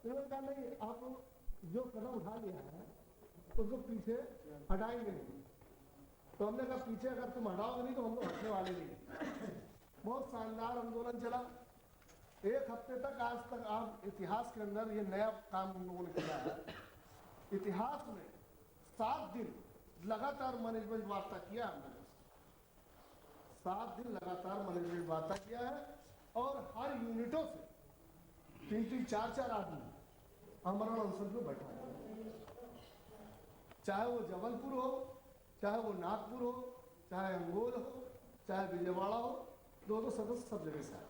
उन्होंने कहा नहीं, आप जो कदम उठा लिया है उसको पीछे हटाएंगे नहीं। तो हमने कहा पीछे अगर तुम हटाओगे नहीं तो हम लोग हटने वाले नहीं। बहुत शानदार आंदोलन चला, एक हफ्ते तक। आज तक आप इतिहास के अंदर ये नया काम हम लोगों ने किया है। इतिहास में 7 दिन लगातार मैनेजमेंट वार्ता किया हमने, 7 दिन लगातार मैनेजमेंट वार्ता किया है। और हर यूनिटों से 3-3, 4-4 आदमी आमरण अनशन में बैठा है, चाहे वो जबलपुर हो, चाहे वो नागपुर हो, चाहे अंगोल हो, चाहे विजयवाड़ा हो, 2-2 सदस्य सब जगह से आए।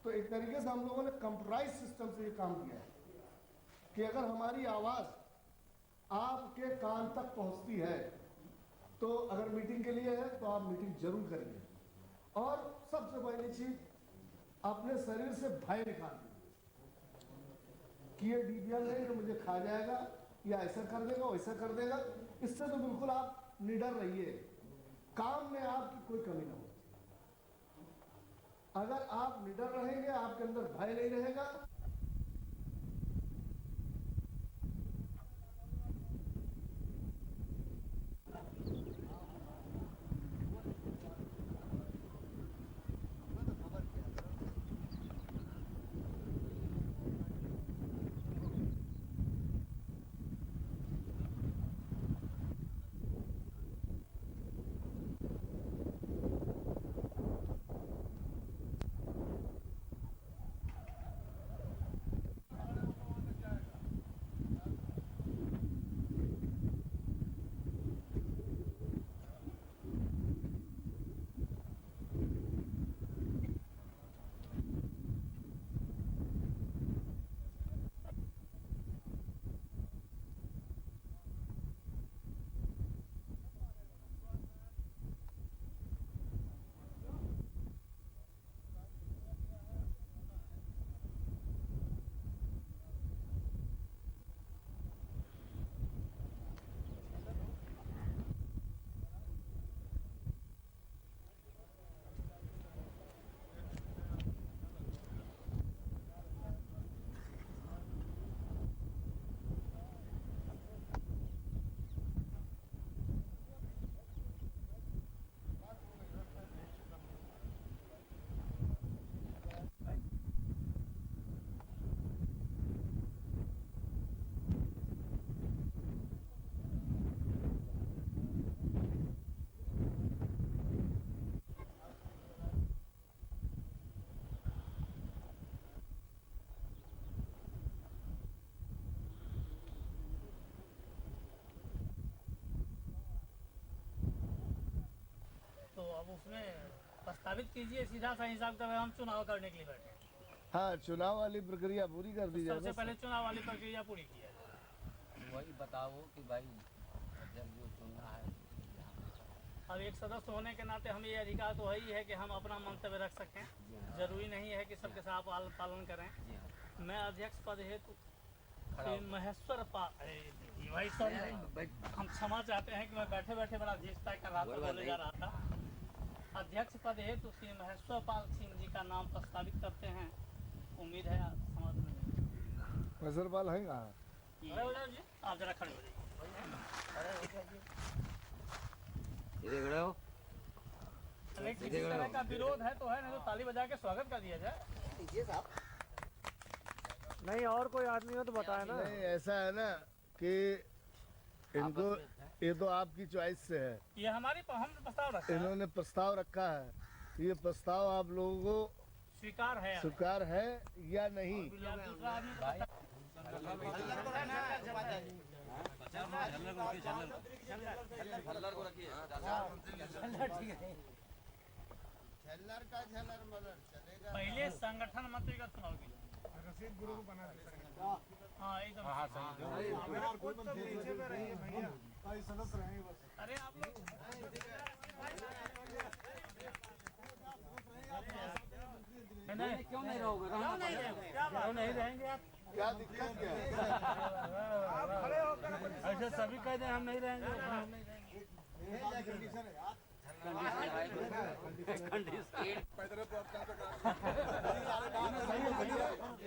तो एक तरीके से हम लोगों ने कंप्यूटराइज सिस्टम से ये काम किया है कि अगर हमारी आवाज आपके कान तक पहुंचती है तो अगर मीटिंग के लिए है तो आप मीटिंग जरूर करिए। और सबसे पहली चीज, अपने शरीर से भय निकाल दीजिए कि ये डीपीएल नहीं तो मुझे खा जाएगा या ऐसा कर देगा वैसा कर देगा। इससे तो बिल्कुल आप निडर रहिए, काम में आपकी कोई कमी ना हो। अगर आप निडर रहेंगे, आपके अंदर भय नहीं रहेगा, तो अब उसमें प्रस्तावित कीजिए सीधा सा हिसाब का, हम चुनाव करने के लिए बैठे हैं। हाँ, चुनाव वाली प्रक्रिया पूरी कर दी जाए। सबसे पहले चुनाव वाली प्रक्रिया पूरी किया जाए। वही बताओ कि भाई जब जो चुनना है। अब एक सदस्य होने के नाते हमें ये अधिकार तो है ही है कि हम अपना मंतव्य रख सकें। जरूरी नहीं है कि सबके साथ पालन करें। मैं अध्यक्ष पद हेतु महेश्वर भाई सॉरी, हम क्षमा चाहते हैं कि मैं बैठे बैठे बड़ा झिझकता कर रहा था, बोले जा रहा था। अध्यक्ष पद हेतु श्री महेश्वर पाल सिंह जी का नाम प्रस्तावित करते हैं। उम्मीद है आप समझ में। महेश्वर पाल है कहाँ? जी आप जरा खड़े हो जाइए। देख रहे हो, लेकिन किसी तरह का विरोध है तो है, नहीं तो ताली बजा के स्वागत कर दिया जाए। नहीं और कोई आदमी हो तो बताए ना। नहीं, ऐसा है ना कि इनको, ये तो आपकी चॉइस से है, ये हमारी हम प्रस्ताव रखा है। इन्होंने प्रस्ताव रखा है, ये प्रस्ताव आप लोगों को स्वीकार है स्वीकार है या नहीं? या दूसरा आदमी पहले संगठन मंत्री का चुनाव कीजिए। गुरु को बना हाँ एकदम। अरे आप लोग नहीं, क्यों नहीं रहोगे? क्यों नहीं रहेंगे आप? क्या दिक्कत क्या है? ऐसे सभी कह दें हम नहीं रहेंगे।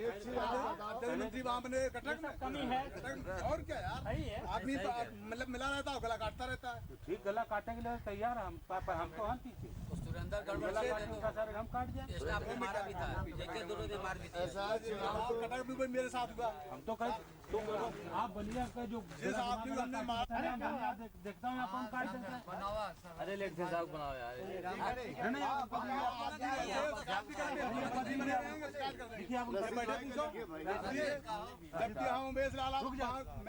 एक चीज कभी वहाँ बने कटक में कमी है और क्या यार, सही है आदमी मतलब मिला रहता है, गला काटता रहता है। ठीक गला काटने के लिए तैयार है हम, हम तो हम पीछे तो सुरेंद्र गड़बड़ गला से काटने का सर हम काट जाए। स्टाफ में मारा भी था, जेके दोनों ने मार भी दिया। ऐसा चुनाव कटक में कोई मेरे साथ हुआ, हम तो कहीं तो आप बलिया का जो जिस आदमी को हमने मारा देखता हूँ आप हम काट देते हैं। बनावा अरे लेट से साग बनाओ यार। नहीं आप देखिए आप जबकि हम उमेश लाला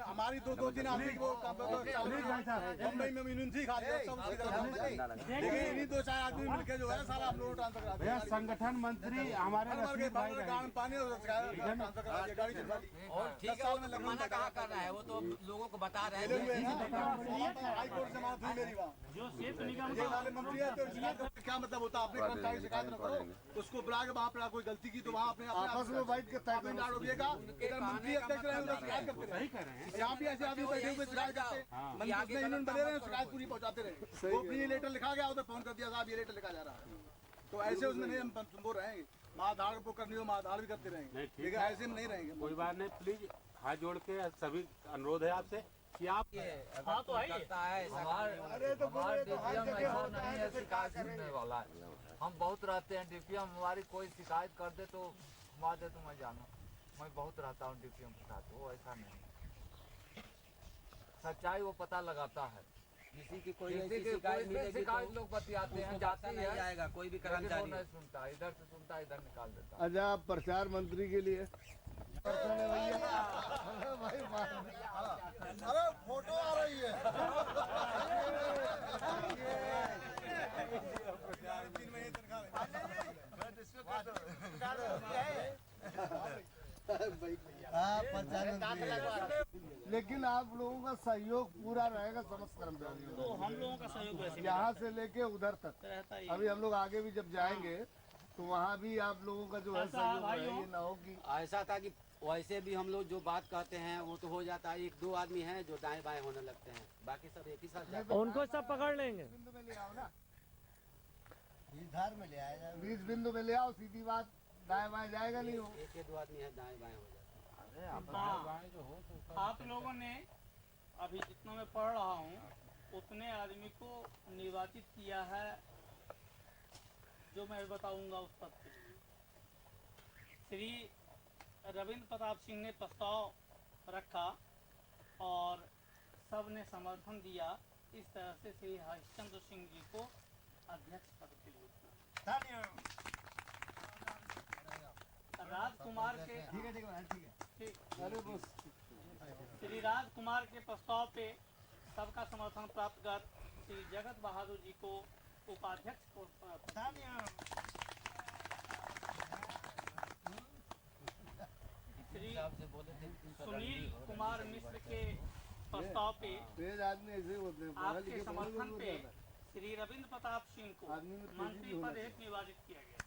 हमारी दो तीन आदमी को मुंबई में इन्होंने खा लिया सब उसकी तरफ, लेकिन इन्हीं 2-4 आदमी मिलकर जो है सारा आप लोगों को ट्रांसफर करा भैया दिया। संगठन मंत्री हमारे रशीद भाई का गाँव पानी ट्रांसफर करा दिया, गाड़ी चलवा दी। और ठीक है, वो मना कहाँ कर रहा है, वो तो लोगों को बता रहे हैं। हाई कोर्ट से माफ हुई मेरी वहाँ, जो सेतु निगम ये वाले मंत्री है तो शिकायत करके क्या मतलब होता है? अपने कर्मचारी शिकायत न करो, उसको बुला के वहाँ पर कोई गलती की तो वहाँ अपने आपस में बैठ के तय करो। डालोगे का इधर मंत्री अध्यक्ष रहे उधर शिकायत करते रहे। सही कर रहे हैं। यहाँ भी ऐसे आदमी बैठे हुए शिकायत करते हैं, मंत्री में इन्होंने बने रहे शिकायत पूरी पहुँचाते रहे। वो अपनी लेटर लिखा गया उधर फोन कर दिया साहब ये लेटर लिखा जा रहा है, तो ऐसे उसमें नहीं हम बोल रहेंगे। माधाड़ को करनी हो माधाड़ भी करते रहेंगे, नहीं, ठीक लेकिन ऐसे में नहीं रहेंगे। कोई बात नहीं, प्लीज हाथ जोड़ के सभी अनुरोध है आपसे कि आप हाँ तो है करता है हमारे डीपीएम ऐसा नहीं है शिकायत सुनने वाला है। हम बहुत रहते हैं डीपीएम, हमारी कोई शिकायत कर दे तो घुमा दे तो मैं जाना, मैं बहुत रहता हूँ डीपीएम के साथ, वो ऐसा नहीं। सच्चाई वो पता लगाता है, किसी की कोई किसी ऐसी की शिकायत कोई मिलेगी शिकायत तो लोग बतियाते हैं, उसको जाते नहीं हैं जाएगा कोई भी लेकिन वो कर्मचारी। नहीं सुनता, इधर से सुनता इधर निकाल देता। अच्छा आप प्रचार मंत्री के लिए अरे फोटो आ रही है। लेकिन आप लोगों का सहयोग पूरा रहेगा समस्त कर्मचारियों तो हम लोगों का सहयोग वैसे भी यहाँ से लेके उधर तक। रहता ही अभी हम लोग आगे भी जब जाएंगे तो वहाँ भी आप लोगों का जो है ऐसा सहयोग भाई है, हो। ये ना हो कि ऐसा था कि वैसे भी हम लोग जो बात कहते हैं वो तो हो जाता है, 1-2 आदमी हैं जो दाएं बाएं होने लगते हैं, बाकी सब एक ही साथ जाते उनको सब पकड़ लेंगे। बिंदु में ले आओ ना, इधर में ले आया, बीच बिंदु में ले आओ, सीधी बात दाएं बाएं जाएगा नहीं हो। हैं, 1-2 आदमी हैं दाएं बाएं हो जाते हैं। हाँ। आप लोगों ने अभी जितना मैं पढ़ रहा हूँ उतने आदमी को निर्वाचित किया है, जो मैं बताऊंगा उस पद के लिए। श्री रविंद्र प्रताप सिंह ने प्रस्ताव रखा और सब ने समर्थन दिया, इस तरह से श्री हरिश्चंद्र सिंह जी को अध्यक्ष पद के लिए चुना। राजकुमार के श्री राजकुमार के प्रस्ताव पे सबका समर्थन प्राप्त कर श्री जगत बहादुर जी को उपाध्यक्ष को श्री सुनील कुमार मिश्र के प्रस्ताव पे तेज आदमी ऐसे होते हैं, आपके समर्थन पे श्री रविंद्र प्रताप सिंह को आदमी में तेजी मंत्री भी होना पद हेतु निर्वाचित किया गया।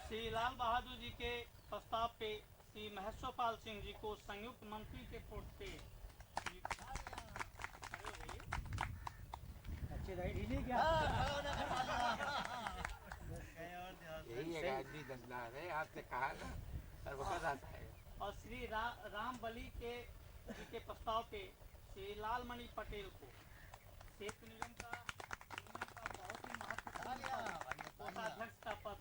श्री लाल बहादुर जी के प्रस्ताव पे श्री महेश्वर पाल सिंह जी को संयुक्त मंत्री के पोस्ट पे यही है आदमी दसला है, आपसे कहा ना सर्वोपरि आता है। और श्री राम बली के जी के प्रस्ताव पे श्री लालमणि पटेल को सेतु निगम का बहुत ही महत्वपूर्ण कोषाध्यक्ष का पद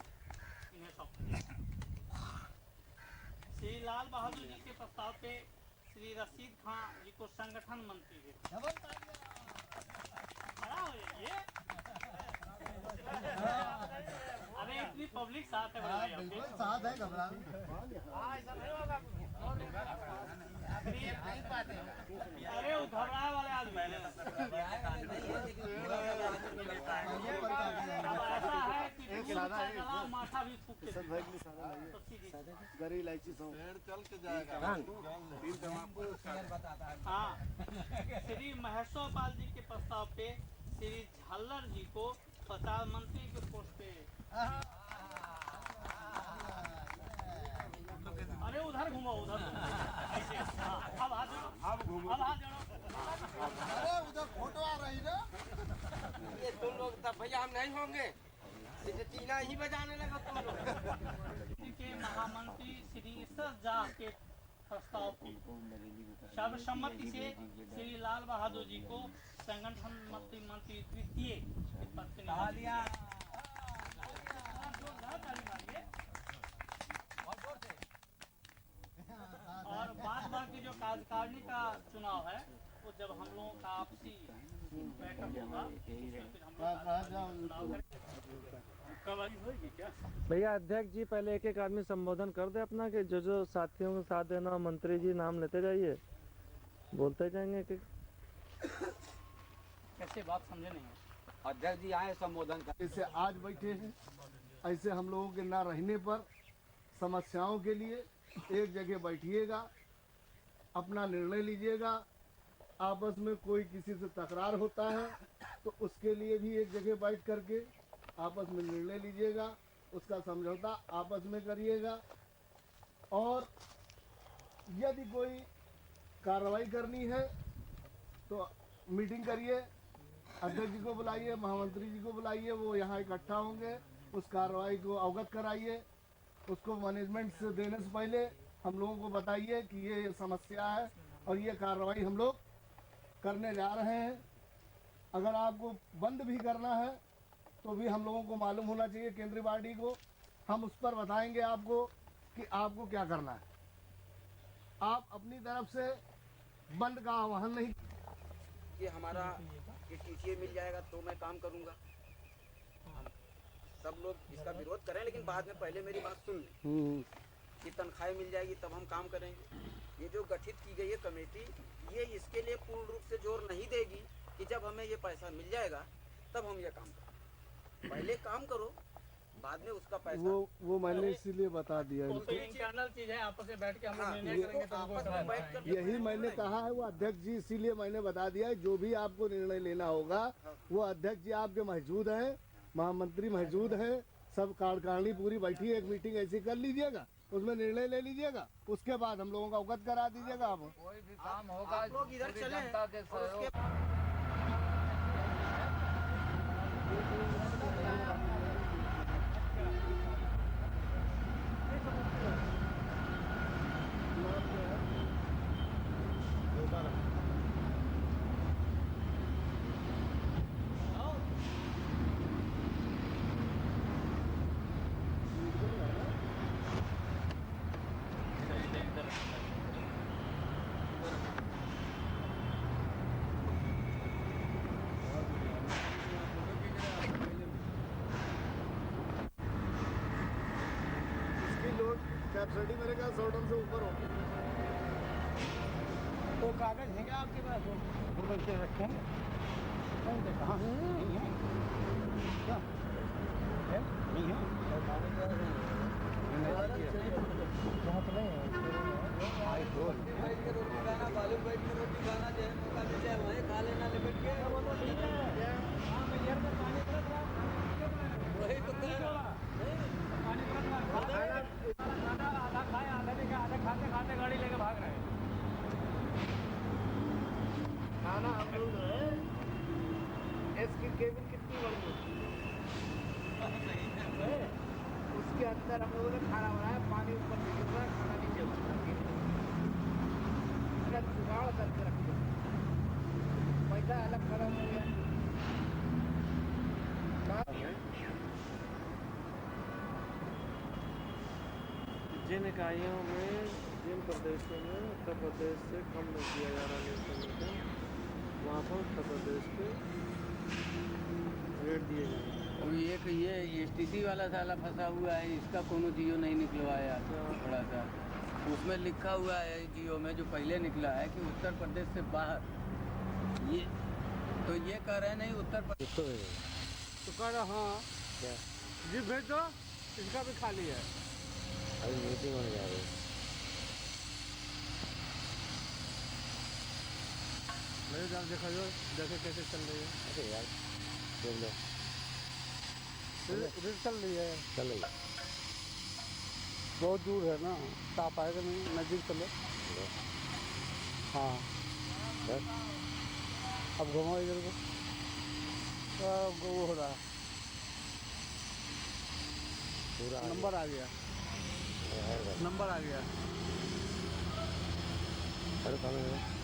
इन्हें सौंपा। श्री लाल बहादुर जी के प्रस्ताव पे श्री रशीद खान जी को संगठन मंत्री दे। खड़ा हो जाइए। अरे इतनी पब्लिक साथ है बड़े भाई आपके। साथ है घबरा अरे वो घबराए वाले आदमी हैं। अब ऐसा है कि दूध का गला माथा भी फूक के तो सीधी गरी इलायची सौ हाँ। श्री महेश्वर पाल जी के प्रस्ताव पे श्री झालर जी को प्रचार मंत्री के पोस्ट पे। अरे उधर घूमो उधर ऐसे। हाँ, अब हाथ जोड़ो, अब हाथ जोड़ो। अरे उधर फोटो आ रही है। ये तुम लोग तब भैया हम नहीं होंगे, चीना ही बजाने लगा तुम लोग। के महामंत्री श्री सज्जा के प्रस्ताव की सर्वसम्मति से श्री लाल बहादुर जी को संगठन मंत्री तृतीय पद से निकाल दिया। और बाद की जो कार्यकारिणी का चुनाव है वो जब हम लोगों का आपसी बैठक होगा उसमें फिर हम लोग चुनाव करेंगे। कब आई होगी क्या? भैया अध्यक्ष जी पहले एक एक आदमी संबोधन कर दे अपना, कि जो जो साथियों के साथ देना, मंत्री जी नाम लेते जाइए, बोलते जाएंगे कि कैसे बात समझे नहीं? अध्यक्ष जी आए संबोधन कर। जैसे आज बैठे हैं ऐसे हम लोगों के ना रहने पर समस्याओं के लिए एक जगह बैठिएगा, अपना निर्णय लीजिएगा। आपस में कोई किसी से तकरार होता है तो उसके लिए भी एक जगह बैठ करके आपस में निर्णय लीजिएगा, उसका समझौता आपस में करिएगा। और यदि कोई कार्रवाई करनी है तो मीटिंग करिए, अध्यक्ष जी को बुलाइए, महामंत्री जी को बुलाइए, वो यहाँ इकट्ठा होंगे, उस कार्रवाई को अवगत कराइए, उसको मैनेजमेंट से देने से पहले हम लोगों को बताइए कि ये समस्या है और ये कार्रवाई हम लोग करने जा रहे हैं। अगर आपको बंद भी करना है तो भी हम लोगों को मालूम होना चाहिए, केंद्रीय बॉडी को, हम उस पर बताएंगे आपको कि आपको क्या करना है। आप अपनी तरफ से बंद का आह्वान नहीं कि हमारा ये टीसीए मिल जाएगा तो मैं काम करूंगा। सब लोग इसका विरोध करें लेकिन बाद में पहले मेरी बात सुन लें कि तनख्वाहें मिल जाएगी तब हम काम करेंगे। ये जो गठित की गई है कमेटी, ये इसके लिए पूर्ण रूप से जोर नहीं देगी कि जब हमें ये पैसा मिल जाएगा तब हम ये काम करें। पहले काम करो, बाद में उसका पैसा। वो मैंने इसीलिए बता दिया वो तो इंटरनल चीज है, आपस में बैठ के हम लोग निर्णय करेंगे तो आपस में बैठ कर यही मैंने कहा है। वो अध्यक्ष जी इसीलिए मैंने बता दिया है, जो भी आपको निर्णय लेना होगा वो अध्यक्ष जी आपके मौजूद हैं, महामंत्री मौजूद हैं, सब कार्यकारिणी पूरी बैठी है, एक मीटिंग ऐसी कर लीजिएगा, उसमें निर्णय ले लीजिएगा, उसके बाद हम लोगों का अवगत करा दीजिएगा। आप कोई भी काम होगा आप लोग इधर पूरी चलें जनता के और सहयोग उसके कैपेसिटी मेरे ख्याल 100 टन से ऊपर हो। वो कागज है क्या आपके पास? वो बच्चे रखे हैं कहाँ नहीं है क्या है? नहीं है यहाँ तो नहीं है। रोटी खाना बालू बैठ के रोटी खाना जो है मौका मिल जाए वही खा लेना लिमिट के। वो तो ठीक है, वही तो आधा खाए आधा नहीं खाए, आधा खाते खाते गाड़ी लेके भाग रहे हैं। खाना हम लोग जो है इसकी केबिन कितनी बड़ी है, उसके अंदर हम लोगों ने खाना बनाया, पानी ऊपर से गिर रहा है, खाना नीचे उतर रहा है, जुगाड़ करके रखते पैसा अलग खड़ा हो गया। जिन इकाइयों में, जिन प्रदेशों में उत्तर प्रदेश से कम में किया जा रहा है वहाँ पर उत्तर प्रदेश के रेट दिए जाएंगे। और एक ये एसटीसी वाला साला फंसा हुआ है, इसका कोनो जियो नहीं निकलवाया थोड़ा सा। उसमें लिखा हुआ है जियो में जो पहले निकला है कि उत्तर प्रदेश से बाहर, ये तो ये कह रहे हैं नहीं उत्तर प्रदेश तो कह रहा हाँ जी भेज दो, इसका भी खाली है। अभी मीटिंग होने जा रही है। मेरे जान देखा जो देखे कैसे चल रही है। अरे यार देख लो, चल रही है, चल रही है। बहुत दूर है ना, आप आएगा नहीं, नज़दीक चलो। हाँ बस अब घुमाओ इधर को, अब वो हो रहा है। पूरा नंबर आ गया, नंबर आ गया। अरे कहाँ है?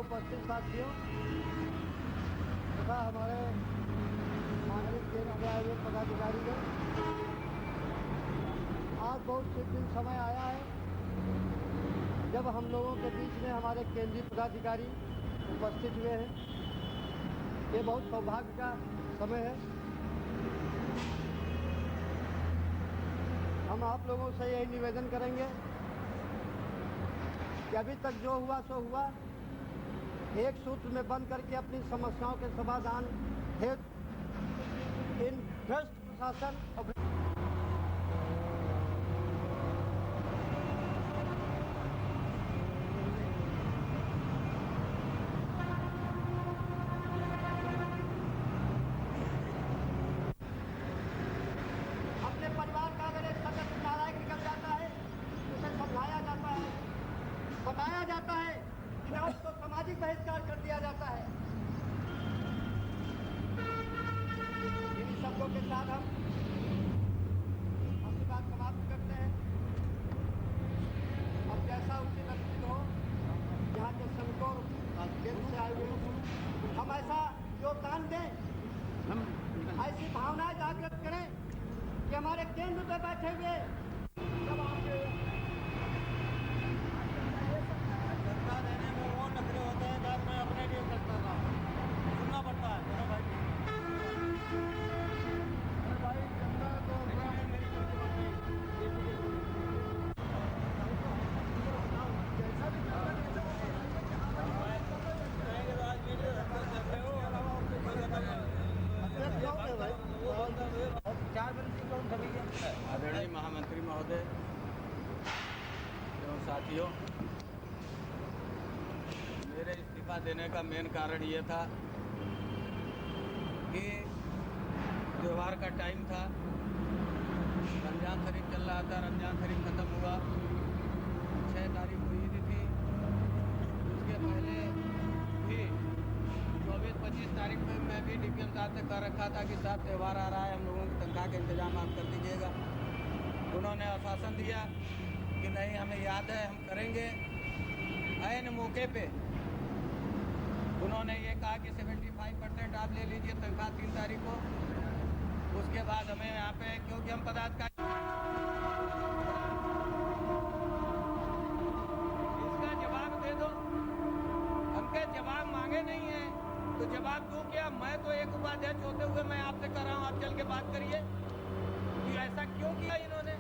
उपस्थित साथियों तथा हमारे नागरिक केंद्र के आए हुए पदाधिकारीगण, आज बहुत शीघ्र समय आया है जब हम लोगों के बीच में हमारे केंद्रीय पदाधिकारी उपस्थित हुए हैं। ये बहुत सौभाग्य का समय है। हम आप लोगों से यही निवेदन करेंगे कि अभी तक जो हुआ सो हुआ, एक सूत्र में बंद करके अपनी समस्याओं के समाधान हेतु इन भ्रष्ट प्रशासन और बनाया जाता है कि ना उसको सामाजिक बहिष्कार कर दिया जाता है। इन्हीं शब्दों के साथ हम अपनी बात समाप्त करते हैं। अब जैसा उचित अनुचित हो, यहाँ के श्रमिकों केंद्र से आए हुए हम ऐसा योगदान दें, ऐसी भावनाएं जागृत करें कि हमारे केंद्र पे बैठे हुए सब आपके सत्ता देने में वो नखरे होते हैं जब मैं अपने लिए करता था, सुनना पड़ता है मेरा भाई। भाई जनता तो जैसा भी आदरणीय महामंत्री महोदय एवं साथियों, मेरे इस्तीफा देने का मेन कारण ये था कि त्योहार का टाइम था, रमजान शरीफ चल रहा था, रमजान शरीफ ख़त्म हुआ, 6 तारीख को ईद थी, उसके पहले भी 24-25 तारीख में मैं भी DPM साहब से कर रखा था कि साहब त्यौहार आ रहा है, हम लोगों की तनख्वाह का इंतजाम आप कर दीजिएगा। उन्होंने आश्वासन दिया कि नहीं, हमें याद है, हम करेंगे। ऐन मौके पे उन्होंने ये कहा कि 75% आप ले लीजिए तनख्वाह 3 तारीख को। उसके बाद हमें यहाँ पे, क्योंकि हम पदाधिकारी, इसका जवाब दे दो, हमके जवाब मांगे नहीं है तो जवाब दूं क्या? मैं तो एक उपाध्यक्ष होते हुए मैं आपसे कर रहा हूँ, आप चल के बात करिए कि ऐसा क्यों किया इन्होंने।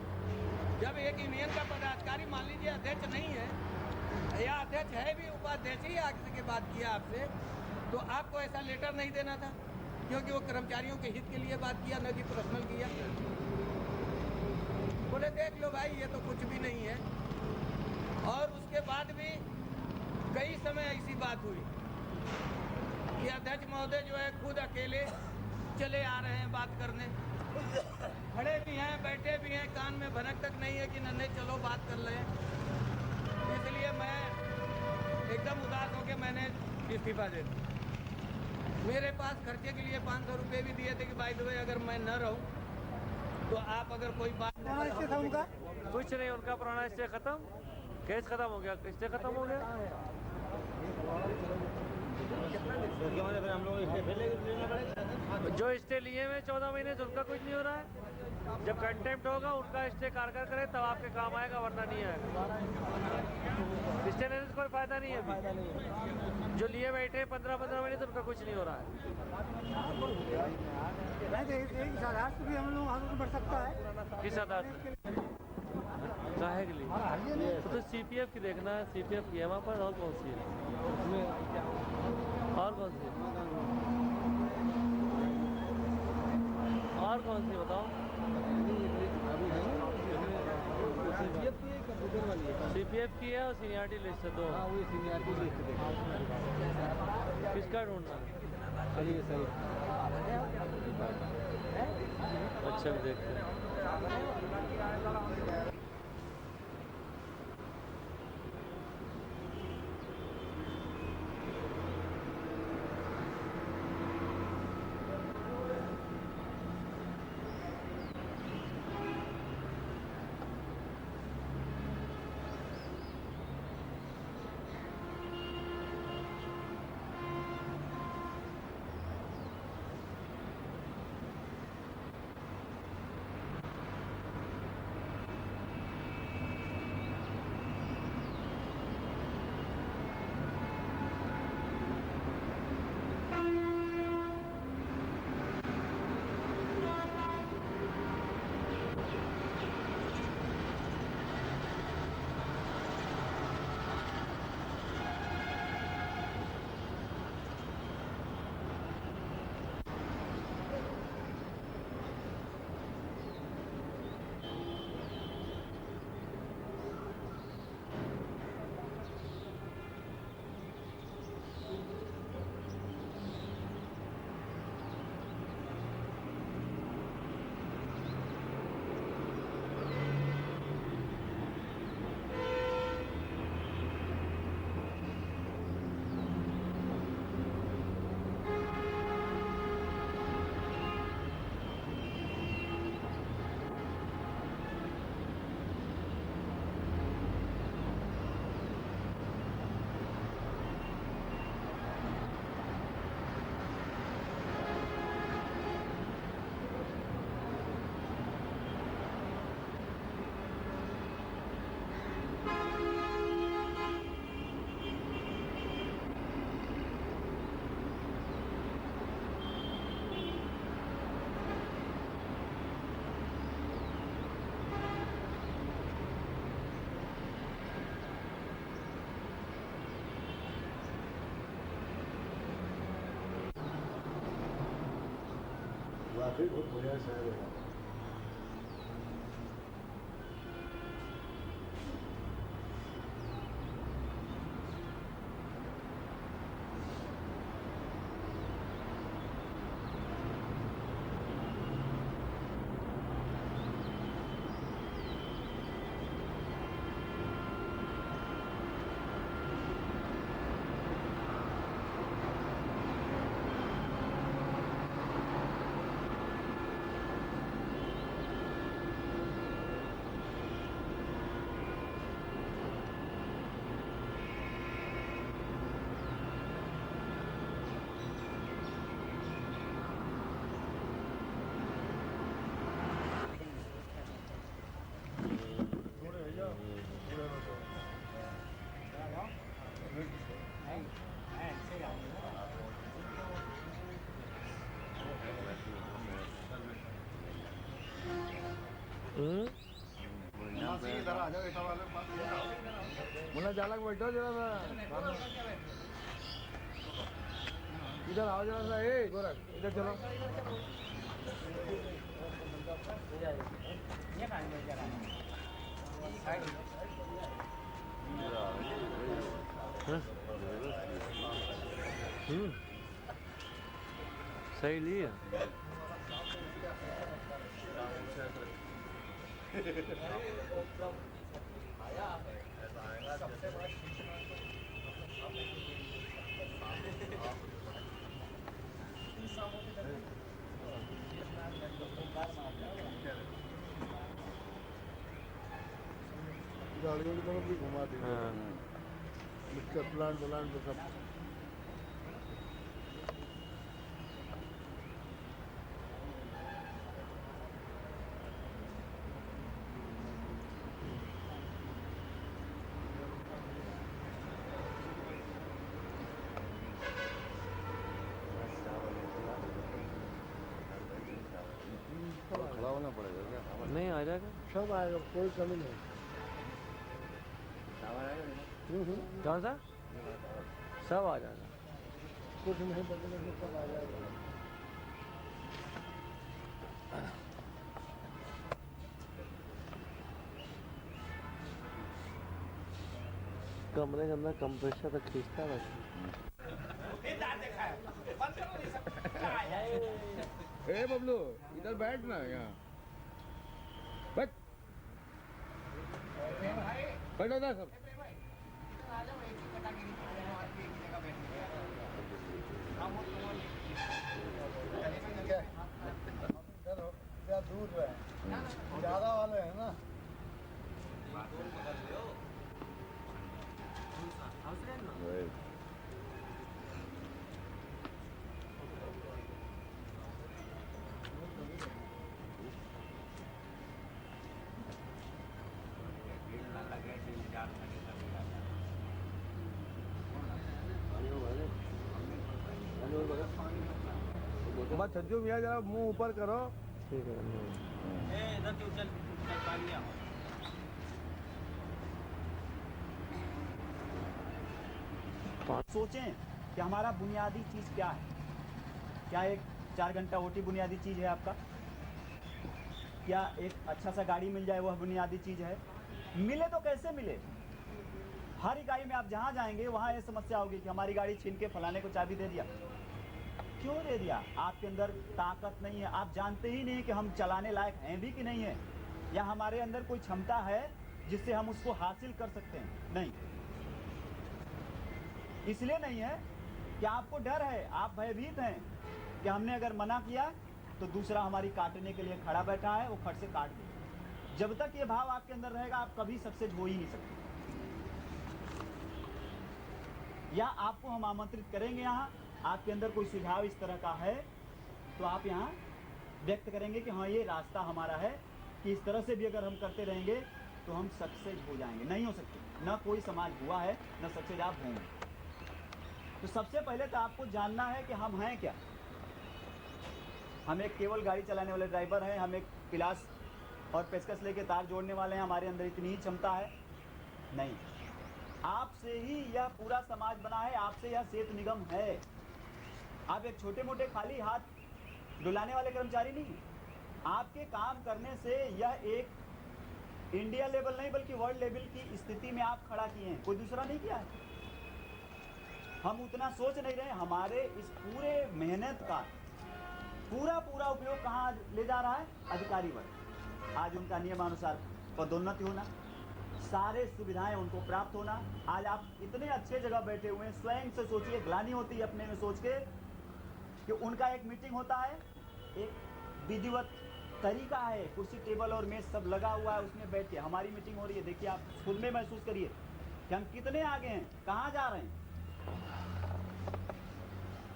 जब एक यूनियन का पदाधिकारी मान लीजिए अध्यक्ष नहीं है या अध्यक्ष है भी, उपाध्यक्ष ही आगे बात किया आपसे, तो आपको ऐसा लेटर नहीं देना था, क्योंकि वो कर्मचारियों के हित के लिए बात किया, न कि पर्सनल किया। बोले देख लो भाई, ये तो कुछ भी नहीं है। और उसके बाद भी कई समय ऐसी बात हुई कि अध्यक्ष महोदय जो है खुद अकेले चले आ रहे हैं बात करने, खड़े भी हैं, बैठे भी हैं, कान में भनक तक नहीं है कि नन्हे चलो बात कर लें। इसलिए मैं एकदम उदास होकर मैंने इस्तीफा दे दिया। मेरे पास खर्चे के लिए 500 रुपये भी दिए थे कि भाई दो अगर मैं न रहूं तो आप अगर कोई बात उनका कुछ नहीं, उनका पुराना स्टे खत्म, केस खत्म हो गया, स्टे खत्म हो गया। जो स्टे लिए हुए 14 महीने से उनका कुछ नहीं हो रहा है। जब कंटेम्प्ट होगा उनका स्टे कारगर करे तब आपके काम आएगा, वरना नहीं आएगा। स्टे लेने से कोई फायदा नहीं है अभी। जो लिए बैठे 15-15 महीने से उनका कुछ नहीं हो रहा है। भी हम लोग हाथ बढ़ सकता है। किस आधार पे? काहे के लिए? तो CPF की देखना है, CPF की है वहाँ पर, और कौन सी है? और कौन सी है? और कौन सी बताओ? CPF की है और सीनियरिटी लिस्ट है, दो। किसका ढूंढना है? अच्छा, भी देखते हैं। वाकई बहुत बढ़िया शहर है। मुन्ना चालक बैठो जरा सा, इधर आओ जरा सा। ए गोरख इधर चलो। सही लिया। गाड़ियों की तरफ भी घुमा दी। मिक्सर प्लांट तो सब। खड़ा होना पड़ेगा क्या? नहीं आ जाएगा, सब आएगा, कोई कमी नहीं। कौन सा सब आ जाएगा। कुछ नहीं बदलने से सब आ जाएगा। कमरे के अंदर कंप्रेसर तो खींचता है। ए बबलू इधर बैठ ना, यहाँ बैठ, बैठो ना सब। दूर है, ज्यादा वाले है ना। छज्जू भैया जरा मुंह ऊपर करो। ठीक है। इधर क्यों चल पानी आओ। सोचें कि हमारा बुनियादी चीज़ क्या है। क्या एक 4 घंटा ओटी बुनियादी चीज़ है आपका? क्या एक अच्छा सा गाड़ी मिल जाए वह बुनियादी चीज़ है? मिले तो कैसे मिले? हर इकाई में आप जहाँ जाएंगे वहाँ ये समस्या होगी कि हमारी गाड़ी छीन के फलाने को चाबी दे दिया। क्यों दे दिया? आपके अंदर ताकत नहीं है, आप जानते ही नहीं कि हम चलाने लायक हैं भी कि नहीं है, या हमारे अंदर कोई क्षमता है जिससे हम उसको हासिल कर सकते हैं। नहीं, इसलिए नहीं है कि आपको डर है, आप भयभीत हैं कि हमने अगर मना किया तो दूसरा हमारी काटने के लिए खड़ा बैठा है, वो फट से काट दे। जब तक ये भाव आपके अंदर रहेगा आप कभी सक्सेस हो ही नहीं सकते। या आपको हम आमंत्रित करेंगे, यहाँ आपके अंदर कोई सुझाव इस तरह का है तो आप यहाँ व्यक्त करेंगे कि हाँ ये रास्ता हमारा है कि इस तरह से भी अगर हम करते रहेंगे तो हम सक्सेस हो जाएंगे। नहीं हो सकते, ना कोई समाज हुआ है ना सक्सेस आप होंगे। तो सबसे पहले तो आपको जानना है कि हम हैं क्या। हम एक केवल गाड़ी चलाने वाले ड्राइवर हैं, हम एक पिलास और पेचकस लेके तार जोड़ने वाले हैं, हमारे अंदर इतनी ही क्षमता है? नहीं, आपसे ही यह पूरा समाज बना है, आपसे यह सेतु निगम है। आप एक छोटे मोटे खाली हाथ डुलाने वाले कर्मचारी नहीं। आपके काम करने से यह एक इंडिया लेवल नहीं बल्कि वर्ल्ड लेवल की स्थिति में आप खड़ा किए हैं, कोई दूसरा नहीं किया है। हम उतना सोच नहीं रहे। हमारे इस पूरे मेहनत का पूरा उपयोग कहाँ ले जा रहा है? अधिकारी वर्ग। आज उनका नियमानुसार पदोन्नति होना, सारे सुविधाएं उनको प्राप्त होना। आज आप इतने अच्छे जगह बैठे हुए हैं, स्वयं से सोचिए, ग्लानि होती है अपने में सोच के कि उनका एक मीटिंग होता है, एक विधिवत तरीका है, कुर्सी टेबल और मेज सब लगा हुआ है, उसमें बैठ के हमारी मीटिंग हो रही है। देखिए, आप खुद में महसूस करिए कि हम कितने आगे हैं, कहाँ जा रहे हैं।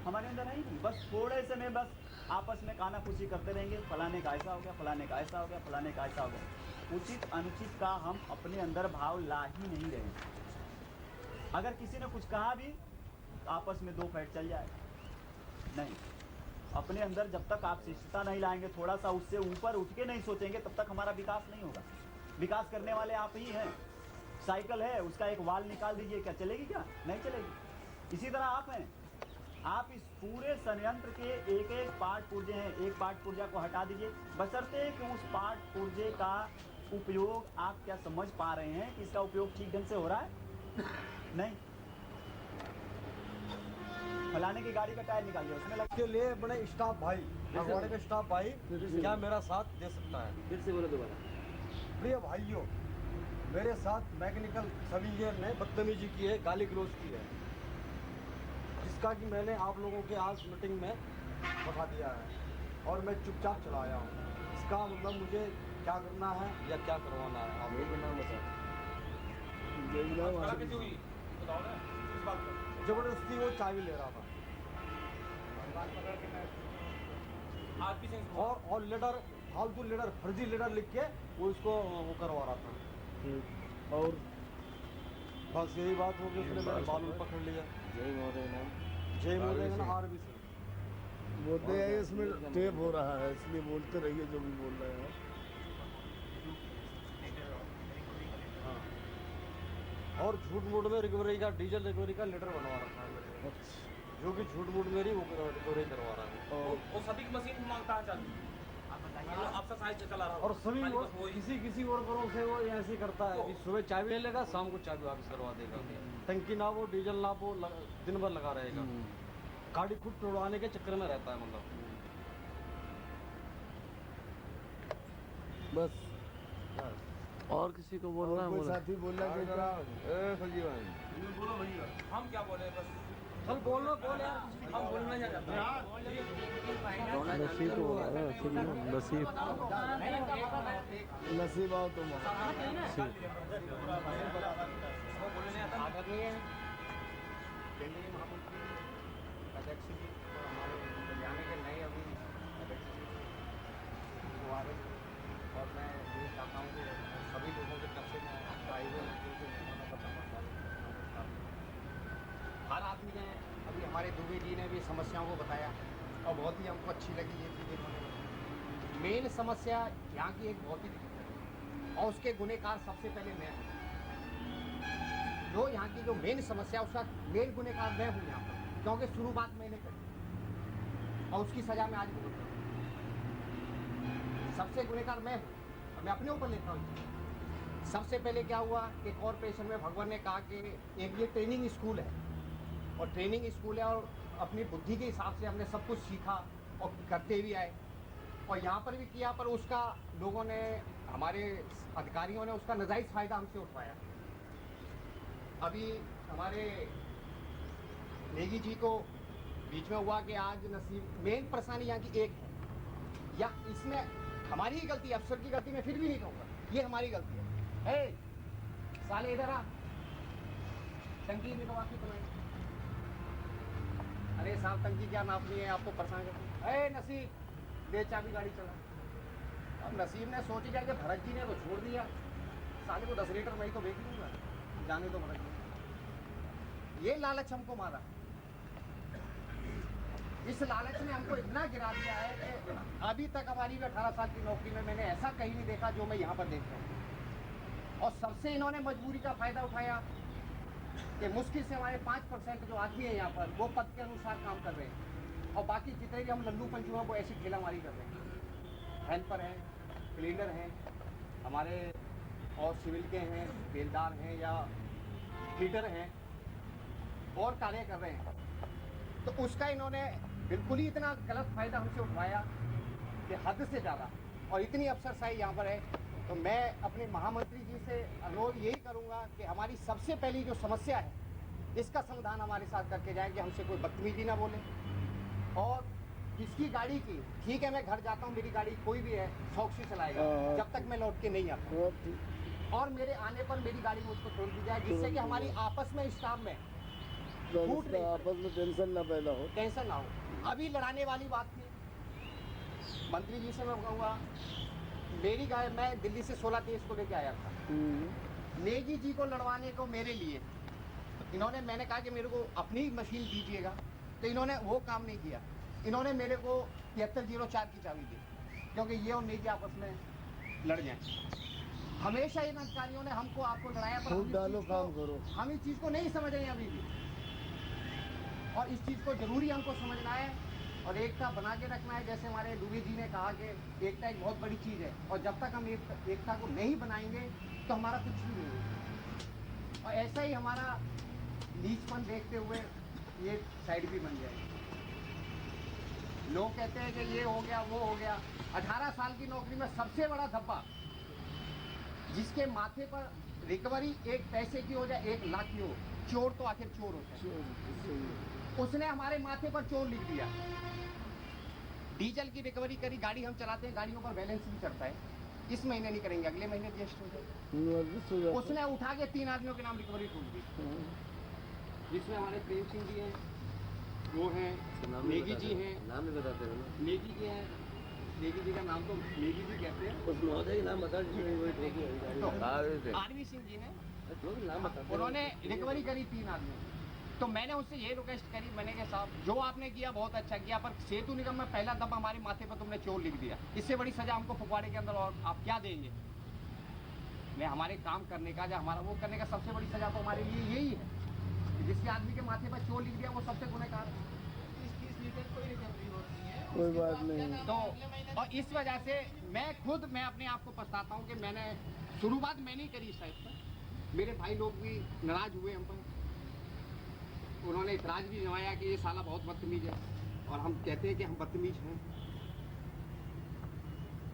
हमारे अंदर नहीं, बस थोड़े से में बस आपस में कानाफूसी करते रहेंगे, फलाने का ऐसा हो गया, फलाने का ऐसा हो गया, फलाने का ऐसा हो गया। उचित अनुचित का हम अपने अंदर भाव ला ही नहीं रहे। अगर किसी ने कुछ कहा भी, आपस में दो फैट चल जाए। नहीं, अपने अंदर जब तक आप शिष्टता नहीं लाएंगे, थोड़ा सा उससे ऊपर उठ के नहीं सोचेंगे, तब तक हमारा विकास नहीं होगा। विकास करने वाले आप ही हैं। साइकिल है, उसका एक वाल निकाल दीजिए, क्या चलेगी? क्या नहीं चलेगी। इसी तरह आप हैं। आप इस पूरे संयंत्र के एक एक पार्ट पुर्जे हैं, एक पार्ट पुर्जा को हटा दीजिए, बशर्ते कि उस पार्ट पुर्जे का उपयोग आप क्या समझ पा रहे हैं कि इसका उपयोग ठीक ढंग से हो रहा है? नहीं। फलाने की गाड़ी का टायर निकालिए, उसमें लग के लिए बड़े स्टाफ भाई, फगवाड़े का स्टाफ भाई क्या मेरा साथ दे सकता है? फिर से बोलो दोबारा। प्रिय भाइयों, मेरे साथ मैकेनिकल सब इंजीनियर ने बदतमीजी की है, गाली गलौज की है, जिसका कि मैंने आप लोगों के आज मीटिंग में बता दिया है और मैं चुपचाप चला आया हूँ। इसका मतलब मुझे क्या करना है या क्या करवाना है, आप यही नाम बताओ। जबरदस्ती वो चाबी ले रहा था और लेटर, फालतू लेटर, फर्जी लेटर लिख के वो इसको वो करवा रहा था। और बस यही बात हो गई, उसने मेरे बालू पकड़ लिया। जय महोदय नाम, जय महोदय का RBC बोलते हैं इसमें टेप हो रहा है, इसलिए बोलते रहिए जो भी बोल रहे हैं। हाँ। और झूठ मूठ में रिकवरी का, डीजल रिकवरी का लेटर बनवा रखा है मेरे, जो कि झूठ मूठ मेरी वो रिकवरी करवा रहा है। और सभी की मशीन मांगता है चाबी, आपका साइज चला रहा है। और सभी किसी वर्करों से वो ऐसे करता है कि सुबह चाबी ले लेगा, शाम को चाबी वापस करवा देगा। टंकी ना वो, डीजल ना वो, दिन भर लगा रहेगा। गाड़ी खुद तोड़वाने के चक्कर में रहता है। मतलब बस और किसी को बोलना है? कोई साथी बोलना कि क्या? बोलो भैया, हम क्या बोले? बस चल बोलो, बोल यार, हम बोलना क्या चाहते हैं? नसीब आओ तुम। आदरणीय केंद्रीय महामंत्री अध्यक्ष जी और हमारे हरियाणा के नए अभी अध्यक्ष जी आ रहे हैं, और मैं ये चाहता हूँ कि सभी लोगों की तरफ से मैं हाईवे मंत्री के मेहमानों का हर आदमी ने, अभी हमारे दुबे जी ने भी समस्याओं को बताया और बहुत ही हमको अच्छी लगी ये चीज़ इन्होंने। मेन समस्या यहाँ की एक बहुत ही दिक्कत और उसके गुनहगार सबसे पहले मैं हूँ। जो यहाँ की जो मेन समस्या उसका मेन गुनहगार मैं हूँ यहाँ पर, क्योंकि शुरुआत मैंने करी और उसकी सजा मैं आज भी भुगत रहा हूँ। सबसे गुनहगार मैं हूँ और मैं अपने ऊपर लेता हूँ। सबसे पहले क्या हुआ कि कॉर्पोरेशन में भगवान ने कहा कि एक ये ट्रेनिंग स्कूल है और ट्रेनिंग स्कूल है और अपनी बुद्धि के हिसाब से हमने सब कुछ सीखा और करते भी आए और यहाँ पर भी किया, पर उसका लोगों ने, हमारे अधिकारियों ने उसका नाजायज़ फ़ायदा हमसे उठवाया। अभी हमारे नेगी जी को बीच में हुआ कि आज नसीब, मेन परेशानी यहाँ की एक है, या इसमें हमारी ही गलती है, अफसर की गलती मैं फिर भी नहीं कहूँगा, ये हमारी गलती है। साले इधर आ, टंकी निकलवा के तुम्हें, अरे साहब टंकी क्या नापनी है, आपको परेशान कर। नसीब दे चाबी, गाड़ी चला। अब नसीब ने सोच लिया कि भरत जी ने तो छोड़ दिया, साले को 10 लीटर वही तो बेच लूँगा, जाने दो भरत जी। ये लालच हमको मारा, इस लालच ने हमको इतना गिरा दिया है कि अभी तक हमारी 18 साल की नौकरी में मैंने ऐसा कहीं नहीं देखा जो मैं यहाँ पर देख रहा हूँ। और सबसे इन्होंने मजबूरी का फ़ायदा उठाया कि मुश्किल से हमारे 5% जो आदमी है यहाँ पर वो पद के अनुसार काम कर रहे हैं और बाकी जितने भी हम लल्लू पंचू हैं वो ऐसी ठेलामारी कर रहे हैं। हेल्पर हैं, क्लीनर हैं, हमारे और सिविल के हैं, बेलदार हैं या फीडर हैं और कार्य कर रहे हैं। तो उसका इन्होंने बिल्कुल ही इतना गलत फायदा हमसे उठवाया कि हद से ज़्यादा, और इतनी अफसरशाही यहाँ पर है। तो मैं अपने महामंत्री जी से अनुरोध यही करूँगा कि हमारी सबसे पहली जो समस्या है इसका समाधान हमारे साथ करके जाए कि हमसे कोई बदतमीजी ना बोले। और इसकी गाड़ी की, ठीक है मैं घर जाता हूँ, मेरी गाड़ी कोई भी है शौक से चलाएगा जब तक मैं लौट के नहीं आता, और मेरे आने पर मेरी गाड़ी मुझको छोड़ दी जाए, जिससे कि हमारी आपस में स्टाफ में फूट नहीं, आपस में टेंशन ना पैदा हो, टेंशन ना हो। अभी लड़ाने वाली बात थी, मंत्री जी से मैं कहूँगा, मेरी गाय मैं दिल्ली से 16-23 को लेके आया था, नेगी जी को लड़वाने को मेरे लिए इन्होंने, मैंने कहा कि मेरे को अपनी मशीन दीजिएगा, तो इन्होंने वो काम नहीं किया। इन्होंने मेरे को 7304 की चाबी दी, क्योंकि ये और नेगी आपस में लड़ जाए। हमेशा इन अधिकारियों ने हमको आपको लड़ाया, पर हम इस चीज़ को नहीं समझ रहे हैं अभी भी, और इस चीज़ को जरूरी हमको समझना है और एकता बना के रखना है। जैसे हमारे डूबी जी ने कहा कि एकता एक बहुत बड़ी चीज़ है, और जब तक हम एकता को नहीं बनाएंगे तो हमारा कुछ भी नहीं होगा। और ऐसा ही हमारा नीचपन देखते हुए ये साइड भी बन जाएगी। लोग कहते हैं कि ये हो गया वो हो गया। 18 साल की नौकरी में सबसे बड़ा धब्बा, जिसके माथे पर रिकवरी एक पैसे की हो जाए 1 लाख की हो, चोर तो आखिर चोर होता है, उसने हमारे माथे पर चोर लिख दिया। डीजल की रिकवरी करी, गाड़ी हम चलाते हैं, गाड़ियों पर बैलेंस भी चढ़ता है, इस महीने नहीं करेंगे, अगले महीने जीएसटी हो जाए। उसने उठा के 3 आदमियों के नाम रिकवरी ठोक दी, जिसमें हमारे प्रेम सिंह जी हैं, वो हैं, नेगी जी हैं, नाम नहीं बताते ना, नेगी जी हैं, नेगी जी का नाम तो नेगी जी कहते हैं, उस महोदय का नाम बता दीजिए। आरवी सिंह जी ने नाम बता, उन्होंने रिकवरी करी 3 आदमी। तो मैंने उससे ये रिक्वेस्ट करी, मैंने कहा साहब जो आपने किया बहुत अच्छा किया, पर सेतु निगम में पहला दफा हमारे माथे पर तुमने चोर लिख दिया, इससे बड़ी सजा हमको फुकवाड़े के अंदर और आप क्या देंगे। मैं हमारे काम करने का या हमारा वो करने का सबसे बड़ी सजा तो हमारे लिए यही है कि जिसके आदमी के माथे पर चोर लिख दिया वो सबसे गुनहगार है। कोई बात नहीं। तो और इस वजह से मैं अपने आप को पछताता हूँ कि मैंने शुरुआत मैंने ही करी शायद। मेरे भाई लोग भी नाराज हुए हम पर, उन्होंने इतराज भी जमाया कि ये साला बहुत बदतमीज है, और हम कहते हैं कि हम बदतमीज हैं।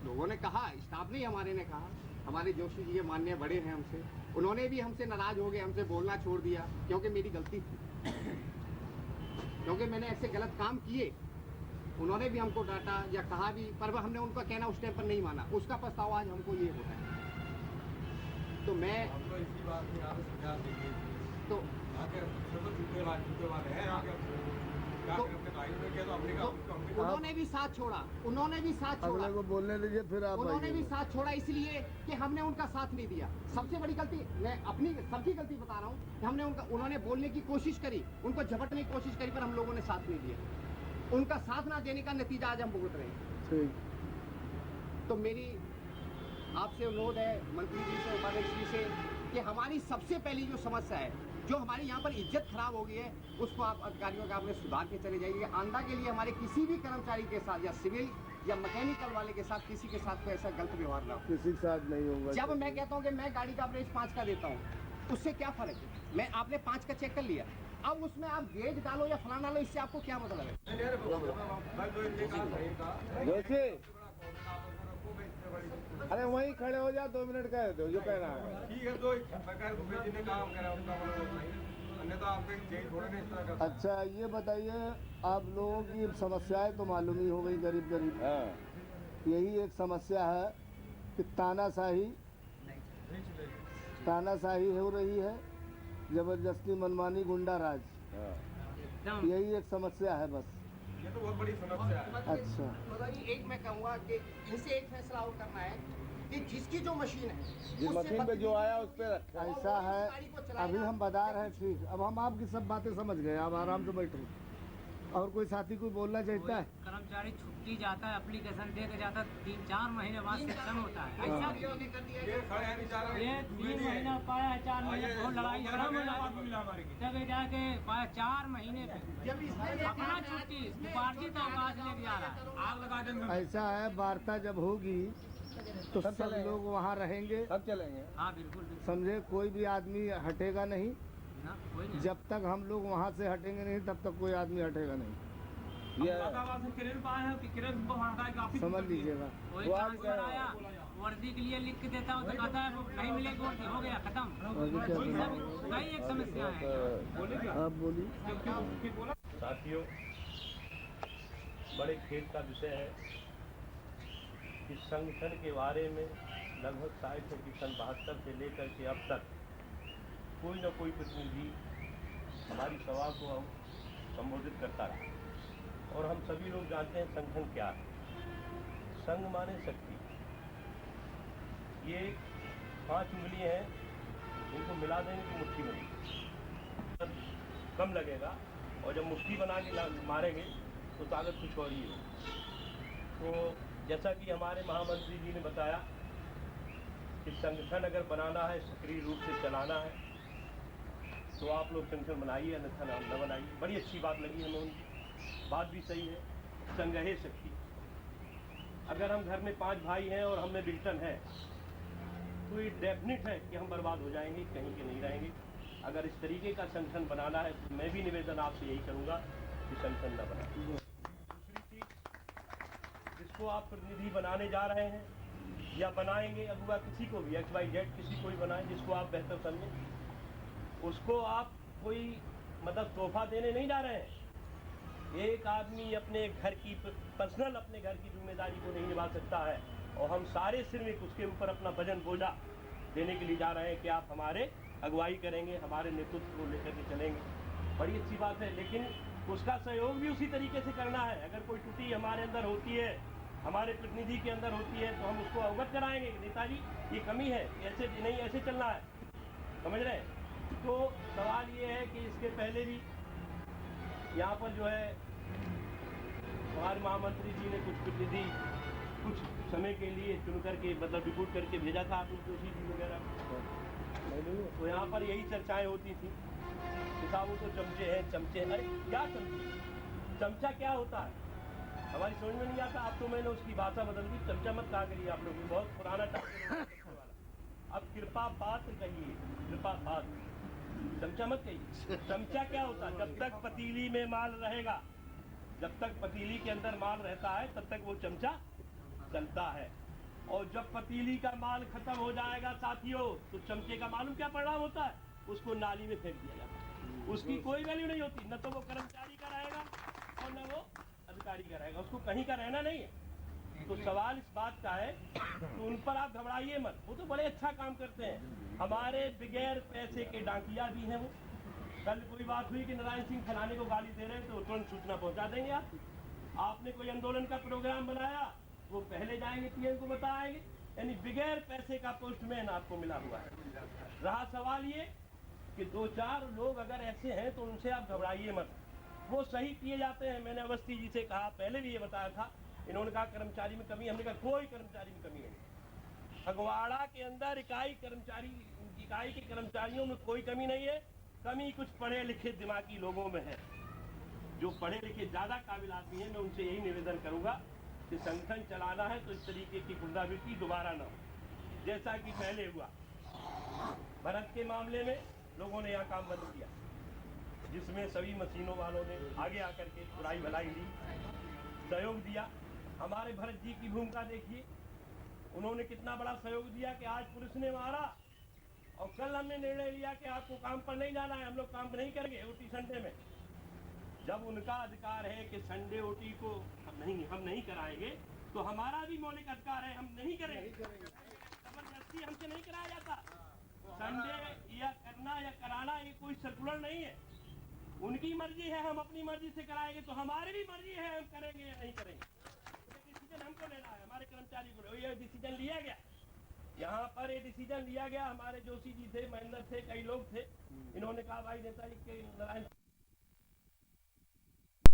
लोगों ने कहा, स्टाफ नहीं हमारे ने कहा, हमारे जोशी जी ये माननीय बड़े हैं हमसे, उन्होंने भी हमसे नाराज हो गए, हमसे बोलना छोड़ दिया, क्योंकि मेरी गलती थी, क्योंकि मैंने ऐसे गलत काम किए। उन्होंने भी हमको डांटा या कहा भी, पर हमने उनका कहना उस टाइम पर नहीं माना, उसका पछतावा आज हमको ये होता है। तो मैं इसी बात में आप सुझाव दीजिए, तो उन्होंने भी साथ छोड़ा, अगले को बोलने दीजिए, फिर आप उन्होंने भी साथ छोड़ा इसलिए कि हमने उनका साथ नहीं दिया। सबसे बड़ी गलती, मैं अपनी सबकी गलती बता रहा हूँ कि उन्होंने बोलने की कोशिश करी, उनको झपटने की कोशिश करी, पर हम लोगों ने साथ नहीं दिया। उनका साथ ना देने का नतीजा आज हम भुगत रहे हैं। तो मेरी आपसे अनुरोध है, मंत्री जी से, उपाध्यक्ष जी से, कि हमारी सबसे पहली जो समस्या है, जो हमारी यहाँ पर इज्जत खराब हो गई है, उसको आप अधिकारियों का आपने सुधार के चले जाइए। आंदा के लिए हमारे किसी भी कर्मचारी के साथ या सिविल या मैकेनिकल वाले के साथ किसी के साथ कोई ऐसा गलत व्यवहार ना हो, किसी के साथ नहीं होगा। जब मैं कहता हूँ कि मैं गाड़ी का एवरेज 5 का देता हूँ, उससे क्या फर्क है? मैं आपने 5 का चेक कर लिया, अब उसमें आप गेज डालो या फलाना डालो, इससे आपको क्या मतलब है? अरे वहीं खड़े हो जाओ, 2 मिनट कह दो जो कहना है। ठीक है, तो जी ने काम करा उसका अन्यथा आपके चेंज थोड़े नहीं इस तरह का। अच्छा ये बताइए, आप लोगों की समस्याएं तो मालूम ही हो गई गरीब। यही एक समस्या है कि तानाशाही हो रही है, जबरदस्ती मनमानी गुंडा राज, यही एक समस्या है बस। ये तो बहुत बड़ी समस्या है। अच्छा, एक मैं कहूँगा कि इनसे एक फैसला और करना है कि जिसकी जो मशीन है, जिस मशीन पे जो आया उस पे रखा। ऐसा है, अभी हम बता रहे हैं, ठीक। अब हम आपकी सब बातें समझ गए, आप आराम से बैठो। और कोई साथी कोई बोलना चाहता है? कर्मचारी छुट्टी जाता है, एप्लीकेशन दे के जाता है, 3-4 महीने बाद शिक्षण होता है। ऐसा ये 3 महीना पाया है, 4 महीने बहुत लड़ाई झगड़ा तब जाके पाया 4 महीने पे अपना छुट्टी उपार्जित अवकाश लेके जा रहा है। आग लगा देंगे। ऐसा है, वार्ता जब होगी तो सब लोग वहाँ रहेंगे, सब चलेंगे। हाँ बिल्कुल, समझे, कोई भी आदमी हटेगा नहीं। ना कोई नहीं। जब तक हम लोग वहाँ से हटेंगे नहीं तब तक कोई आदमी हटेगा नहीं। समझ लीजिएगा। कोई ट्रांसफर आया, वर्दी के लिए लिख के देता हूँ तो कहता है वो नहीं मिलेगी वर्दी, हो गया खत्म। कई एक समस्या है। आप बोलिए। साथियों, बड़े खेद का विषय है कि संगठन के बारे में लगभग 60 की सन 72 से लेकर के अब तक कोई न कोई प्रतिनिधि हमारी सभा को संबोधित करता रहा, और हम सभी लोग जानते हैं संगठन क्या है। संघ माने शक्ति। ये 5 उंगलियां हैं, इनको मिला देंगे तो मुट्ठी बनेगी, कम लगेगा, और जब मुट्ठी बना के मारेंगे तो ताकत कुछ और ही हो। तो जैसा कि हमारे महामंत्री जी ने बताया कि संगठन अगर बनाना है, सक्रिय रूप से चलाना है, तो आप लोग संगठन बनाइए, अन्यथा न बनाइए। बड़ी अच्छी बात लगी हमें उनकी, बात भी सही है। संघ है शक्ति। अगर हम घर में 5 भाई हैं और हमें बिल्टन है तो ये डेफिनेट है कि हम बर्बाद हो जाएंगे, कहीं के नहीं रहेंगे। अगर इस तरीके का संगठन बनाना है तो मैं भी निवेदन आपसे यही करूँगा कि संगठन न बनाए। दूसरी चीज़, जिसको आप प्रतिनिधि बनाने जा रहे हैं या बनाएंगे, अगुआ किसी को भी, XYZ किसी को भी बनाएं जिसको आप बेहतर समझें, उसको आप कोई मतलब तोहफा देने नहीं जा रहे हैं। एक आदमी अपने घर की पर्सनल अपने घर की जिम्मेदारी को नहीं निभा सकता है, और हम सारे श्रमिक उसके ऊपर अपना वजन बोझा देने के लिए जा रहे हैं कि आप हमारे अगुवाई करेंगे, हमारे नेतृत्व को लेकर के चलेंगे। बड़ी अच्छी बात है, लेकिन उसका सहयोग भी उसी तरीके से करना है। अगर कोई त्रुटि हमारे अंदर होती है, हमारे प्रतिनिधि के अंदर होती है, तो हम उसको अवगत कराएंगे, नेताजी ये कमी है, ऐसे नहीं, ऐसे चलना है, समझ रहे हैं। तो सवाल ये है कि इसके पहले भी यहाँ पर जो है हमारे महामंत्री जी ने कुछ प्रतिनिधि कुछ समय के लिए चुन करके मतलब रिपोर्ट करके भेजा था आप जोशी जी वगैरह, तो यहाँ पर यही चर्चाएं होती थी कि साहब वो तो चमचे हैं, चमचे। अरे क्या चमचे? चमचा क्या होता है हमारी समझ में नहीं आता। अब तो मैंने उसकी भाषा बदल दी, चमचा मत कहा करिए आप लोग, बहुत पुराना टाइम वाला। अब कृपा पात्र कहिए, कृपा पात्र, चमचा मत कहिए। चमचा क्या होता है? जब तक पतीली में माल रहेगा, जब तक पतीली के अंदर माल रहता है तब तक वो चमचा चलता है, और जब पतीली का माल खत्म हो जाएगा साथियों, तो चमचे का मालूम क्या परिणाम होता है? उसको नाली में फेंक दिया जाता है। उसकी कोई वैल्यू नहीं होती, न तो वो कर्मचारी का रहेगा और न वो अधिकारी का रहेगा, उसको कहीं का रहना नहीं है। तो सवाल इस बात का है तो उन पर आप घबराइए मत, वो तो बड़े अच्छा काम करते हैं। हमारे बगैर पैसे के डाकिया भी हैं वो। कल कोई बात हुई कि नारायण सिंह फलाने को गाली दे रहे हैं, तो तुरंत सूचना पहुंचा देंगे आप। आपने कोई आंदोलन का प्रोग्राम बनाया, वो पहले जाएंगे PM को बताएंगे। यानी बगैर पैसे का पोस्टमैन आपको मिला हुआ है। रहा सवाल ये कि 2-4 लोग अगर ऐसे हैं तो उनसे आप घबराइए मत, वो सही किए जाते हैं। मैंने अवस्थी जी से कहा, पहले भी ये बताया था, इन्होंने कहा कर्मचारी में कमी, हमने कहा कोई कर्मचारी में कमी नहीं। फगवाड़ा के अंदर इकाई के कर्मचारियों में कोई कमी नहीं है। कमी कुछ पढ़े लिखे दिमागी लोगों में है, जो पढ़े लिखे ज़्यादा काबिल आदमी हैं। मैं उनसे यही निवेदन करूंगा कि संगठन चलाना है तो इस तरीके की पुनरावृत्ति दोबारा न हो, जैसा कि पहले हुआ। भरत के मामले में लोगों ने यहाँ काम बंद किया, जिसमें सभी मशीनों वालों ने आगे आकर के बुराई भलाई ली, सहयोग दिया। हमारे भरत जी की भूमिका देखिए, उन्होंने कितना बड़ा सहयोग दिया कि आज पुलिस ने मारा, और कल हमने निर्णय लिया कि आपको काम पर नहीं जाना है, हम लोग काम नहीं करेंगे OT संडे में। जब उनका अधिकार है कि संडे OT को हम नहीं कराएंगे, तो हमारा भी मौलिक अधिकार है, हम नहीं करेंगे। जबरदस्ती हमसे नहीं कराया जाता। संडे या करना या कराना ये कोई सर्कुलर नहीं है, उनकी मर्जी है, हम अपनी मर्जी से कराएंगे, तो हमारी भी मर्जी है, हम करेंगे या नहीं करेंगे। डिसीजन हमको लेना है, हमारे कर्मचारी को। ये डिसीजन लिया गया, यहाँ पर ये डिसीजन लिया गया। हमारे जोशी जी थे, महेंद्र थे, कई लोग थे, इन्होंने कहा भाई नेताजी के नारायण